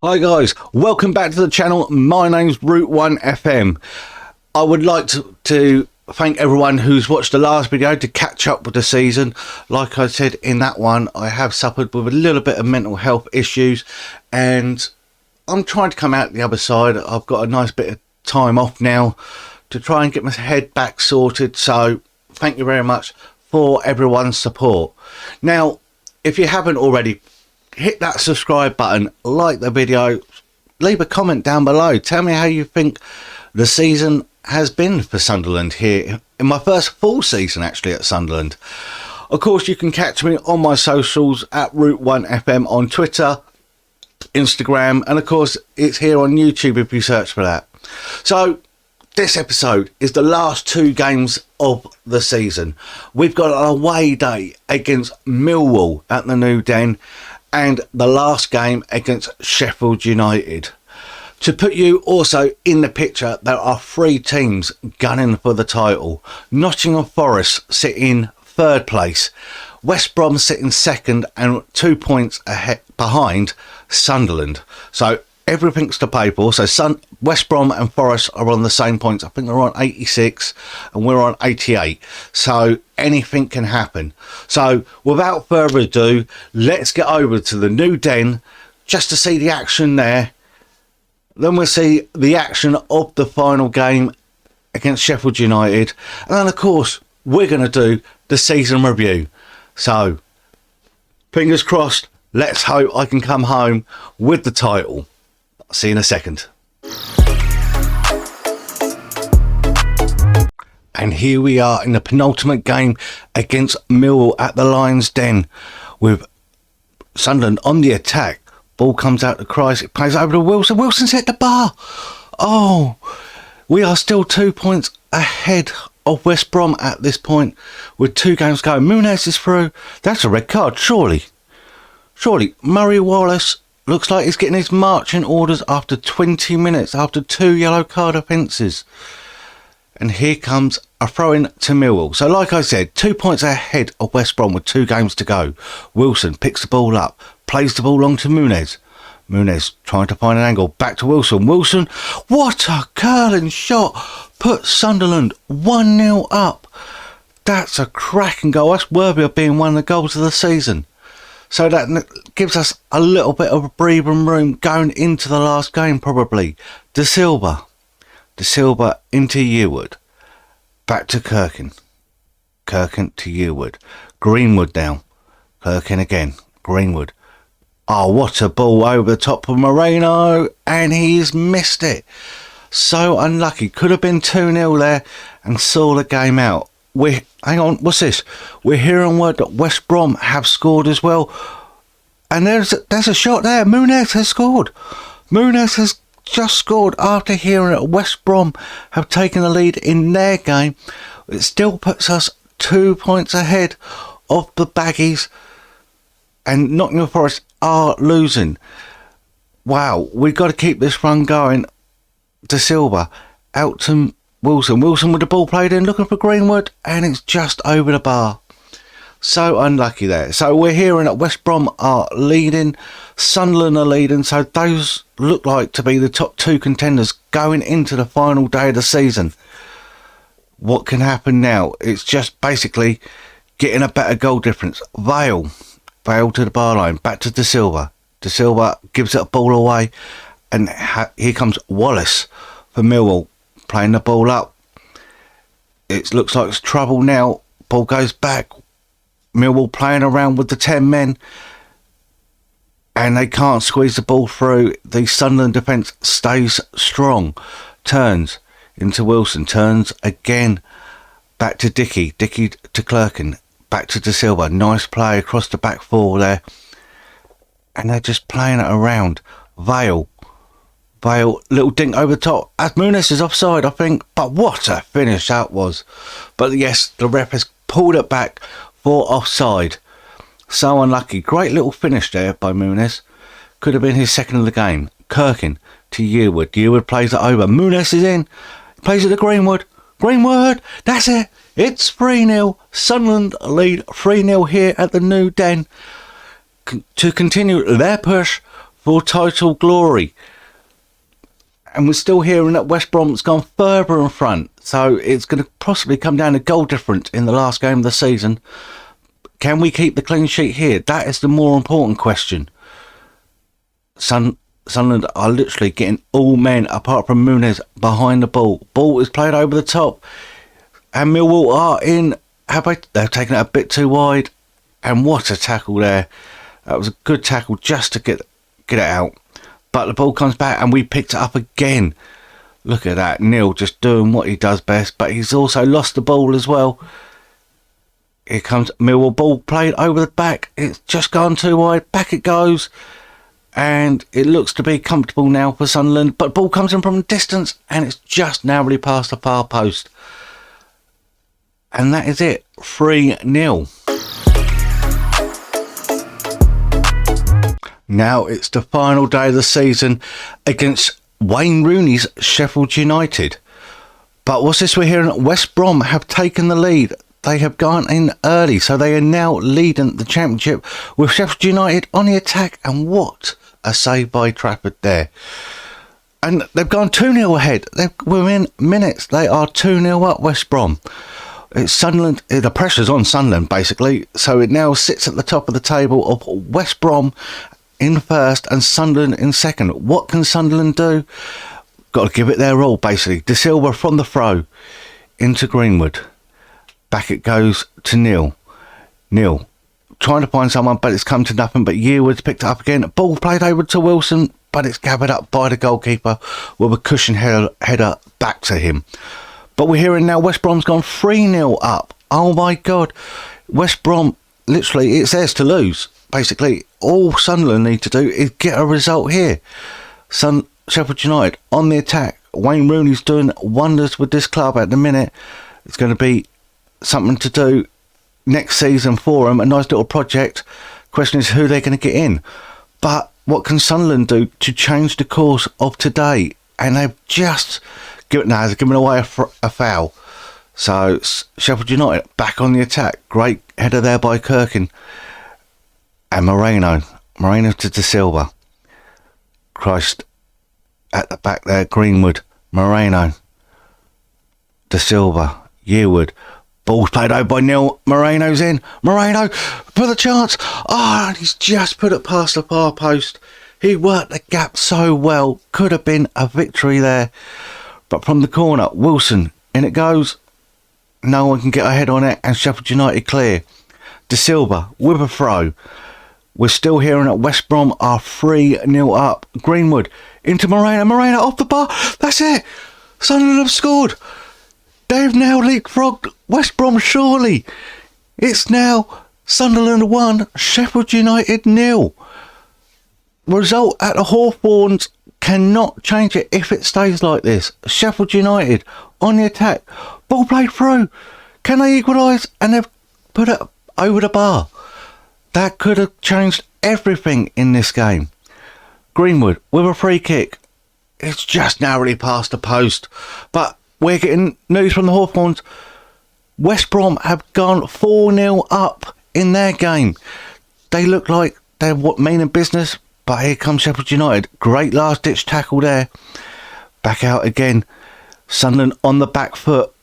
Hi guys, welcome back to the channel. My name's Route 1 FM. I would like to thank everyone who's watched the last video to catch up with the season. Like I said in that one, I have suffered with a little bit of mental health issues and I'm trying to come out the other side. I've got a nice bit of time off now to try and get my head back sorted, so thank you very much for everyone's support. Now, if you haven't already, hit that subscribe button, like the video, leave a comment down below. Tell me how you think the season has been for Sunderland here in my first full season actually at Sunderland. Of course, you can catch me on my socials at Route 1 FM on Twitter, Instagram, and of course it's here on YouTube if you search for that. So this episode is the last two games of the season. We've got an away day against Millwall at the New Den and the last game against Sheffield United. To put you also in the picture, there are three teams gunning for the title. Nottingham Forest sit in third place, West Brom sitting second and 2 points ahead behind Sunderland. So everything's to play for. So West Brom and Forest are on the same points. I think they're on 86 and we're on 88. So anything can happen. So without further ado, let's get over to the New Den just to see the action there. Then we'll see the action of the final game against Sheffield United. And then of course, we're going to do the season review. So fingers crossed, let's hope I can come home with the title. See you in a second. And here we are in the penultimate game against Millwall at the Lions Den with Sunderland on the attack. Ball comes out to Christ, it plays over to Wilson. Wilson's hit the bar. Oh, we are still 2 points ahead of West Brom at this point with 2 games going. Muniz is through. That's a red card, surely. Surely, Murray Wallace looks like he's getting his marching orders after 20 minutes, after 2 yellow card offences. And here comes a throw-in to Millwall. So like I said, 2 points ahead of West Brom with 2 games to go. Wilson picks the ball up, plays the ball on to Muniz. Muniz trying to find an angle, back to Wilson. Wilson, what a curling shot! Put Sunderland 1-0 up. That's a cracking goal. That's worthy of being one of the goals of the season. So that gives us a little bit of a breathing room going into the last game probably. De Silva into Yearwood. Back to Kirkin. Kirkin to Yearwood. Greenwood down. Kirkin again. Greenwood. Oh, what a ball over the top of Moreno. And he's missed it. So unlucky. Could have been 2-0 there and saw the game out. Hang on, what's this? We're hearing word that West Brom have scored as well. And there's a shot there. Muniz has scored. Muniz has just scored after hearing that West Brom have taken the lead in their game. It still puts us 2 points ahead of the Baggies. And Nottingham Forest are losing. Wow, we've got to keep this run going. De Silva out to Wilson with the ball played in, looking for Greenwood, and it's just over the bar. So unlucky there. So we're hearing that West Brom are leading, Sunderland are leading, so those look like to be the top 2 contenders going into the final day of the season. What can happen now? It's just basically getting a better goal difference. Vale to the bar line, back to De Silva. De Silva gives it a ball away, and here comes Wallace for Millwall. Playing the ball up. It looks like it's trouble now. Ball goes back. Millwall playing around with the 10 men. And they can't squeeze the ball through. The Sunderland defence stays strong. Turns into Wilson. Turns again. Back to Dickey. Dickey to Clerkin. Back to De Silva. Nice play across the back 4 there. And they're just playing it around. Vale, little dink over the top. As Muniz is offside, I think. But what a finish that was. But yes, the ref has pulled it back for offside. So unlucky. Great little finish there by Muniz. Could have been his second of the game. Kirkin to Yearwood. Yearwood plays it over. Muniz is in. Plays it to Greenwood. Greenwood. That's it. It's 3-0. Sunderland lead 3-0 here at the New Den. To continue their push for title glory. And we're still hearing that West Brom's gone further in front. So it's going to possibly come down to goal difference in the last game of the season. Can we keep the clean sheet here? That is the more important question. Sunderland are literally getting all men, apart from Muniz, behind the ball. Ball is played over the top. And Millwall are in. They've taken it a bit too wide. And what a tackle there. That was a good tackle just to get it out. But the ball comes back and we picked it up again. Look at that. Neil just doing what he does best. But he's also lost the ball as well. Here comes Millwall. Ball played over the back. It's just gone too wide. Back it goes. And it looks to be comfortable now for Sunderland. But ball comes in from a distance. And it's just narrowly past the far post. And that is it. 3-0. Now it's the final day of the season against Wayne Rooney's Sheffield United. But what's this we're hearing? West Brom have taken the lead. They have gone in early, so they are now leading the championship with Sheffield United on the attack. And what a save by Trafford there. And they've gone 2-0 ahead. Within minutes, they are 2-0 up, West Brom. It's Sunderland. The pressure's on Sunderland, basically. So it now sits at the top of the table of West Brom in first and Sunderland in second. What can Sunderland do? Got to give it their all, basically. De Silva from the throw into Greenwood. Back it goes to Neil. Neil trying to find someone, but it's come to nothing. But Yearwood's picked it up again. Ball played over to Wilson, but it's gathered up by the goalkeeper with a cushion header back to him. But we're hearing now West Brom's gone 3-0 up. Oh my God. West Brom, literally, it's theirs to lose. Basically, all Sunderland need to do is get a result here. Sheffield United on the attack. Wayne Rooney's doing wonders with this club at the minute. It's going to be something to do next season for them. A nice little project. Question is who they're going to get in. But what can Sunderland do to change the course of today? And they've just given away a foul. So Sheffield United back on the attack. Great header there by Kirkin. And Moreno to De Silva. Christ at the back there. Greenwood, Moreno, De Silva, Yearwood. Ball's played over by Neil. Moreno's in. Moreno for the chance. And he's just put it past the far post. He worked the gap so well. Could have been a victory there. But from the corner, Wilson, in it goes. No one can get a head on it, and Sheffield United clear. De Silva with a throw. We're still hearing that West Brom are 3-0 up. Greenwood into Moreno. Moreno off the bar. That's it. Sunderland have scored. They've now leapfrogged West Brom, surely. It's now Sunderland 1, Sheffield United 0. Result at the Hawthorns cannot change it if it stays like this. Sheffield United on the attack. Ball played through. Can they equalise? And they've put it over the bar. That could have changed everything in this game. Greenwood with a free kick. It's just narrowly past the post. But we're getting news from the Hawthorns. West Brom have gone 4-0 up in their game. They look like they're meaning business. But here comes Sheffield United. Great last-ditch tackle there. Back out again. Sunderland on the back foot.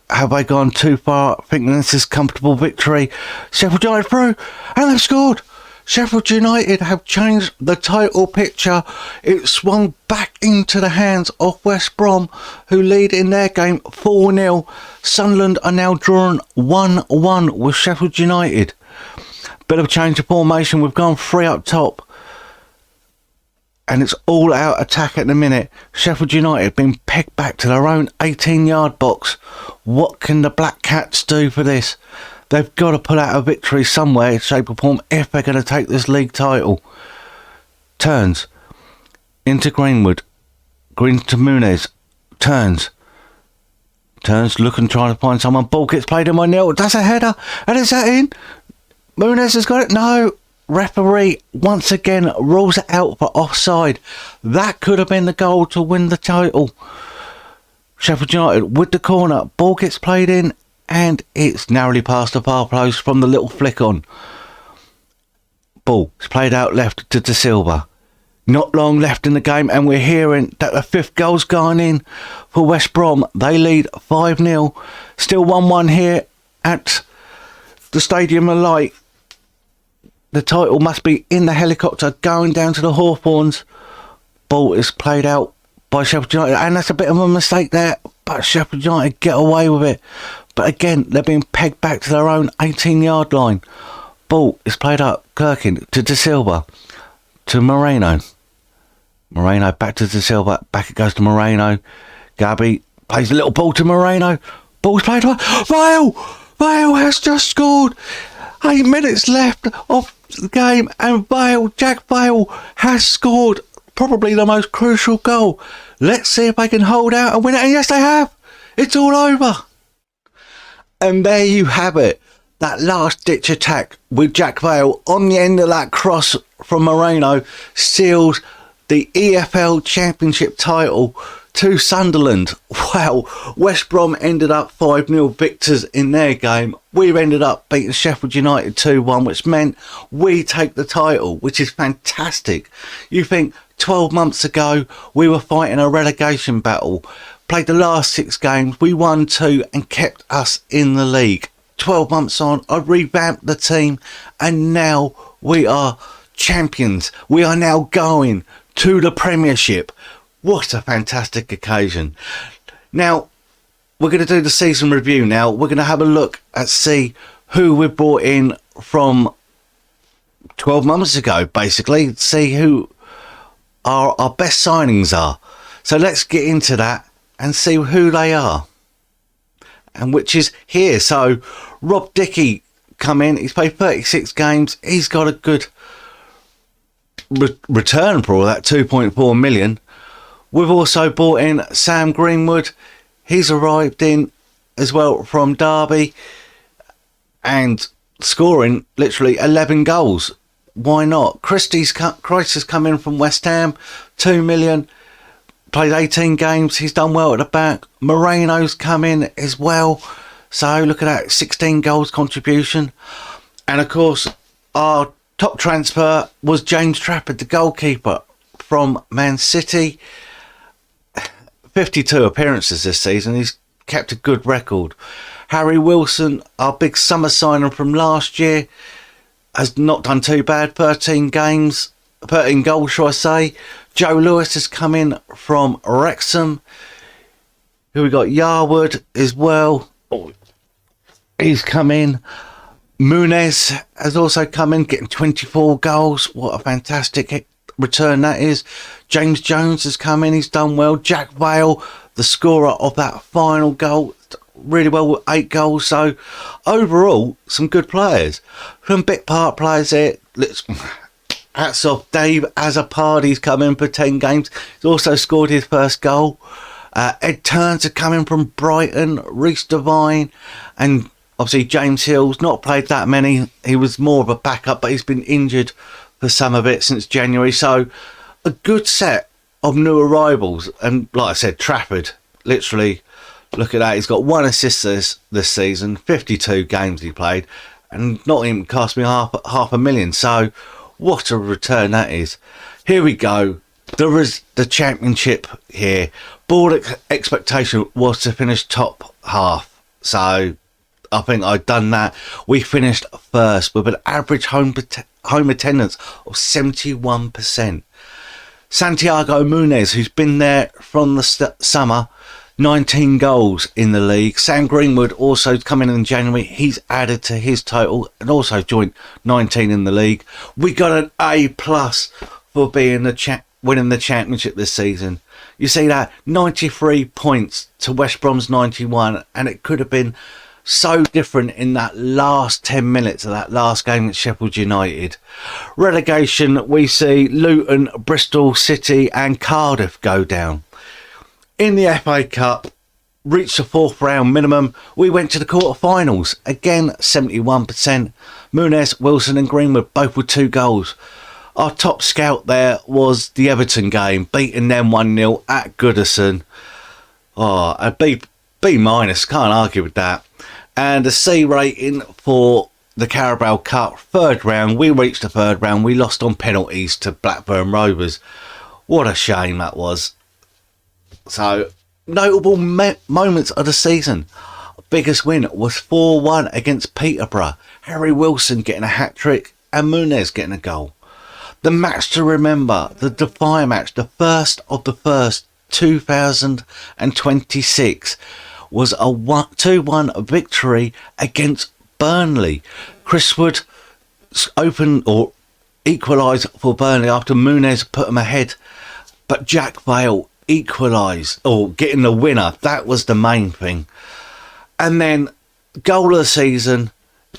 Have they gone too far? Thinking this is comfortable victory. Sheffield United through. And they've scored. Sheffield United have changed the title picture. It swung back into the hands of West Brom, who lead in their game 4-0. Sunderland are now drawing 1-1 with Sheffield United. Bit of a change of formation. We've gone 3 up top. And it's all out attack at the minute. Sheffield United being pegged back to their own 18-yard box. What can the Black Cats do for this? They've got to pull out a victory somewhere, shape or form, if they're going to take this league title. Turns into Greenwood. Green to Muniz. Turns, looking, trying to find someone. Ball gets played in by Neil. That's a header. And is that in? Muniz has got it. No. Referee once again rules it out for offside. That could have been the goal to win the title. Sheffield United with the corner. Ball gets played in and it's narrowly past the far post from the little flick on. Ball is played out left to De Silva. Not long left in the game, and we're hearing that the 5th goal's gone in for West Brom. They lead 5-0. Still 1-1 here at the Stadium of Light. The title must be in the helicopter going down to the Hawthorns. Ball is played out by Sheffield United, and that's a bit of a mistake there, but Sheffield United get away with it. But again, they're being pegged back to their own 18-yard line. Ball is played up, Kirkin to De Silva, to Moreno. Moreno back to De Silva, back it goes to Moreno. Gabi plays a little ball to Moreno. Ball's played away. Vale has just scored. 8 minutes left of the game, and Jack Vale has scored probably the most crucial goal. Let's see if they can hold out and win it. And yes, they have. It's all over. And there you have it. That last-ditch attack with Jack Vale on the end of that cross from Moreno seals the EFL Championship title to Sunderland. Wow, West Brom ended up 5-0 victors in their game. We've ended up beating Sheffield United 2-1, which meant we take the title, which is fantastic. You think 12 months ago we were fighting a relegation battle, played the last 6 games, we won 2 and kept us in the league. 12 months on, I revamped the team, and now we are champions. We are now going to the Premiership. What a fantastic occasion. Now, we're going to do the season review now. We're going to have a look at see who we brought in from 12 months ago, basically. See who our best signings are. So let's get into that and see who they are. And which is here. So, Rob Dickey come in. He's played 36 games. He's got a good return for all that, 2.4 million. We've also brought in Sam Greenwood. He's arrived in as well from Derby and scoring literally 11 goals. Why not? Christ has come in from West Ham, 2 million. Played 18 games. He's done well at the back. Moreno's come in as well. So look at that, 16 goals contribution. And of course, our top transfer was James Trafford, the goalkeeper from Man City. 52 appearances this season. He's kept a good record. Harry Wilson, our big summer signing from last year, has not done too bad. 13 goals, shall I say. Joe Lewis has come in from Wrexham. Here we got Yarwood as well. He's come in. Muniz has also come in, getting 24 goals. What a fantastic return that is. James Jones has come in. He's done well. Jack Vale, the scorer of that final goal, really well with 8 goals. So overall, some good players. Some bit part players there. Hats off. Dave Azzopardi's come in for 10 games. He's also scored his first goal. Ed Turns are coming from Brighton. Reece Devine, and obviously James Hill's not played that many. He was more of a backup, but he's been injured for some of it since January. So a good set of new arrivals. And like I said, Trafford, literally, look at that. He's got 1 assist this season, 52 games he played, and not even cost me half a million. So what a return that is. Here we go. There is the championship here. Board expectation was to finish top half. So I think I've done that. We finished first with an average home attendance of 71%. Santiago Muniz, who's been there from the summer, 19 goals in the league. Sam Greenwood also coming in January. He's added to his total and also joined 19 in the league. We got an A+ for being winning the championship this season. You see that, 93 points to West Brom's 91, and it could have been so different in that last 10 minutes of that last game at Sheffield United. Relegation, we see Luton, Bristol City and Cardiff go down. In the FA Cup, reached the 4th round minimum. We went to the quarterfinals. Again, 71%. Muniz, Wilson and Greenwood both with 2 goals. Our top scout there was the Everton game, beating them 1-0 at Goodison. Oh, a B-, can't argue with that. And a C rating for the Carabao Cup, third round. We reached the third round. We lost on penalties to Blackburn Rovers. What a shame that was. So, notable moments of the season. Biggest win was 4-1 against Peterborough. Harry Wilson getting a hat-trick and Muniz getting a goal. The match to remember, the Defy match, the first of the first, 2026, was a 2-1 victory against Burnley. Chris Wood opened or equalised for Burnley after Muniz put him ahead. But Jack Vale equalised, or getting the winner. That was the main thing. And then, goal of the season,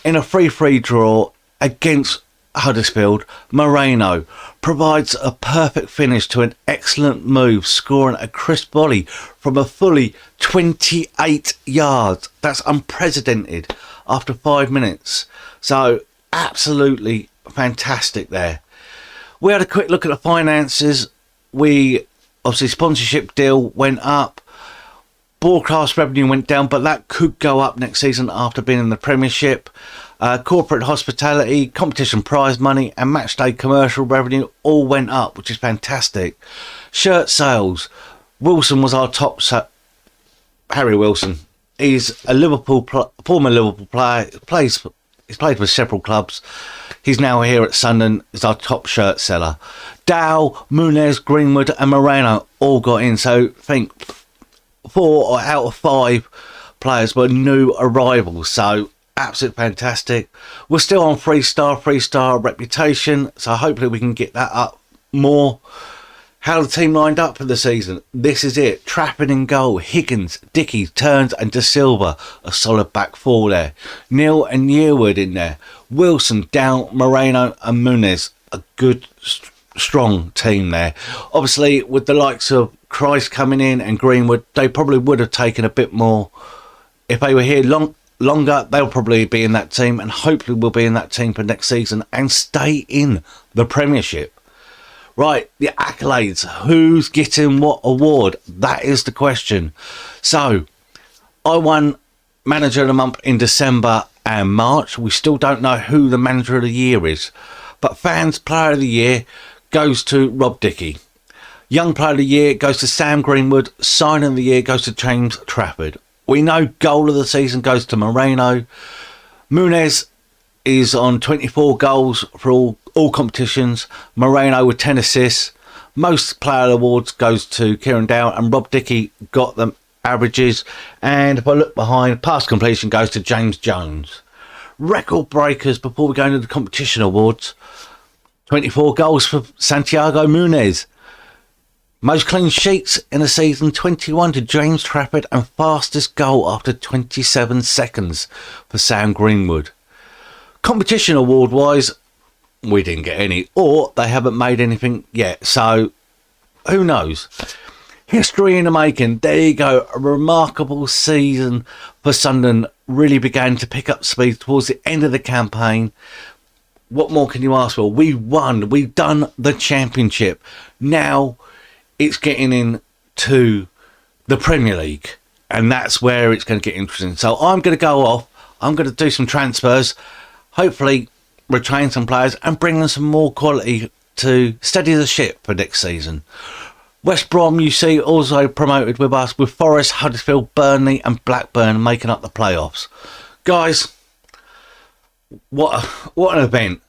in a 3-3 draw against Huddersfield, Moreno provides a perfect finish to an excellent move, scoring a crisp volley from a fully 28 yards. That's unprecedented after 5 minutes. So, absolutely fantastic there. We had a quick look at the finances. Obviously, sponsorship deal went up. Broadcast revenue went down, but that could go up next season after being in the Premiership. Corporate hospitality, competition prize money and matchday commercial revenue all went up, which is fantastic. Shirt sales. Wilson was our top. Harry Wilson. He's a former Liverpool player. He's played with several clubs. He's now here at Sunderland. He's our top shirt seller. Dow, Muniz, Greenwood and Moreno all got in. So I think 4 out of 5 players were new arrivals. So absolutely fantastic. We're still on 3-star reputation. So hopefully we can get that up more. How the team lined up for the season. This is it. Trapping in goal. Higgins, Dickey, Turns and De Silva. A solid back four there. Neil and Yearwood in there. Wilson, Dow, Moreno and Muniz. A good, strong team there. Obviously, with the likes of Christ coming in and Greenwood, they probably would have taken a bit more. If they were here longer, they'll probably be in that team. And hopefully we'll be in that team for next season and stay in the Premiership. Right, the accolades. Who's getting what award? That is the question. So, I won Manager of the Month in December and March. We still don't know who the Manager of the Year is. But Fans Player of the Year goes to Rob Dickey. Young Player of the Year goes to Sam Greenwood. Signing of the Year goes to James Trafford. We know Goal of the Season goes to Moreno. Muniz is on 24 goals for all competitions. Moreno with 10 assists. Most player awards goes to Kieran Dow and Rob Dickey got them averages. And if I look behind, pass completion goes to James Jones. Record breakers before we go into the competition awards. 24 goals for Santiago Muniz. Most clean sheets in a season, 21 to James Trafford, and fastest goal after 27 seconds for Sam Greenwood. Competition award wise, we didn't get any, or they haven't made anything yet, so who knows. History in the making. There you go. A remarkable season for Sunderland. Really began to pick up speed towards the end of the campaign. What more can you ask for? We won. We've done the Championship. Now it's getting into the Premier League, and that's where it's going to get interesting. So I'm going to go off. I'm going to do some transfers. Hopefully retain some players and bring them some more quality to steady the ship for next season. West Brom, you see, also promoted with us, with Forest, Huddersfield, Burnley and Blackburn making up the playoffs. Guys, what an event.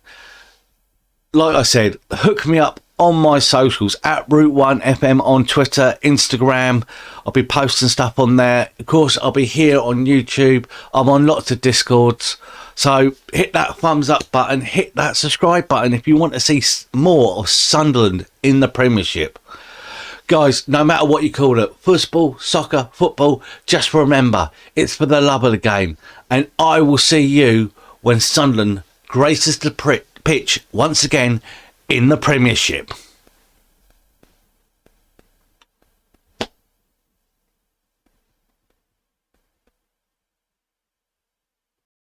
Like I said, hook me up on my socials at Route 1 FM on Twitter, Instagram. I'll be posting stuff on there. Of course, I'll be here on YouTube. I'm on lots of Discords. So hit that thumbs up button, hit that subscribe button if you want to see more of Sunderland in the Premiership. Guys, no matter what you call it, football, soccer, football, just remember, it's for the love of the game. And I will see you when Sunderland graces the pitch once again in the Premiership.